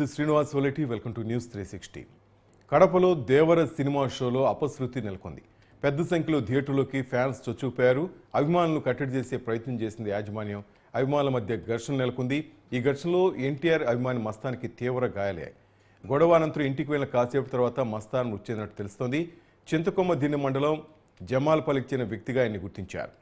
Srinivas Valeti welcome to news 360. కడపలో దేవర cinema షోలో అపశృతి నెలకొంది. పెద్ద సంఖ్యలో థియేటర్లోకి ఫ్యాన్స్ చొచ్చుకుపోయారు. అభిమానులను కట్టడి చేసే ప్రయత్నం చేసింది యాజమాన్యం. అభిమానుల మధ్య ఘర్షణ నెలకొంది. ఈ ఘర్షణలో ఎన్టీఆర్ అభిమాని మస్తాన్కి తీవ్ర గాయాలయ్యాయి. గొడవ అనంతరం ఇంటికి వెళ్లిన కాసేపు తర్వాత మస్తాన్ మృతి చెందినట్టు తెలుస్తోంది. చింతకొమ్మ దిన్నె మండలం జమాల్పల్లికి చెందిన వ్యక్తిగా ఆయన్ని గుర్తించారు.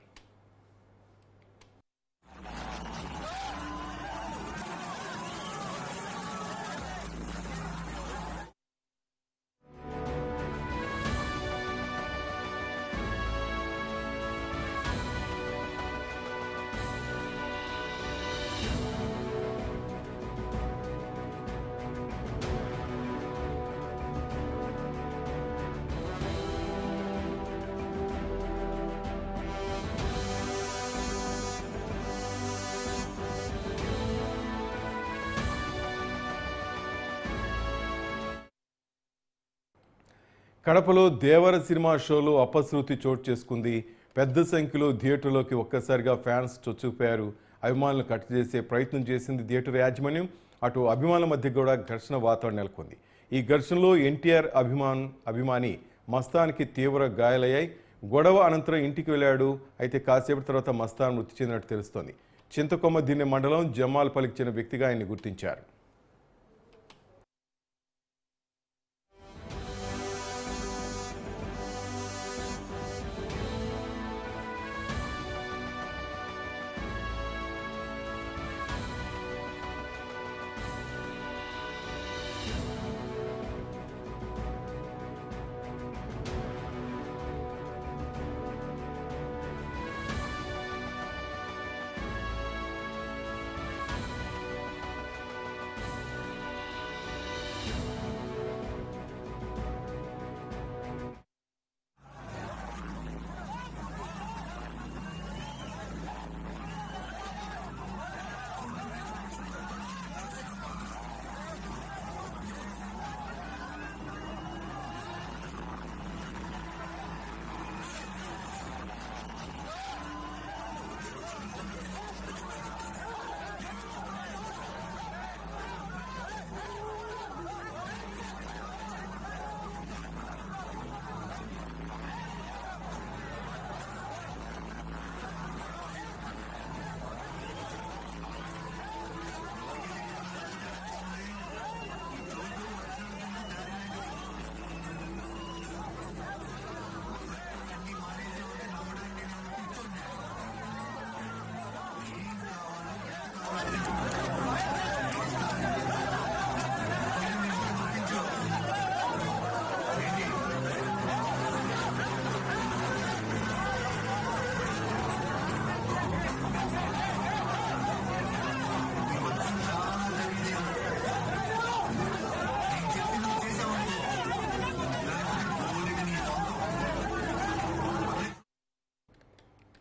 కడపలో దేవర సినిమా షోలో అపశృతి చోటు చేసుకుంది. పెద్ద సంఖ్యలో థియేటర్లోకి ఒక్కసారిగా ఫ్యాన్స్ చొచ్చుకుపోయారు. అభిమానులను కట్టడి చేసే ప్రయత్నం చేసింది థియేటర్ యాజమాన్యం. అటు అభిమానుల మధ్య కూడా ఘర్షణ వాతావరణం నెలకొంది. ఈ ఘర్షణలో ఎన్టీఆర్ అభిమాని మస్తాన్కి తీవ్ర గాయాలయ్యాయి. గొడవ అనంతరం ఇంటికి వెళ్ళాడు. అయితే కాసేపటి తర్వాత మస్తాన్ మృతి చెందినట్టు తెలుస్తోంది. చింతకొమ్మ దిన్నె మండలం జమాల్పల్లికి చెందిన వ్యక్తిగా ఆయన్ని గుర్తించారు.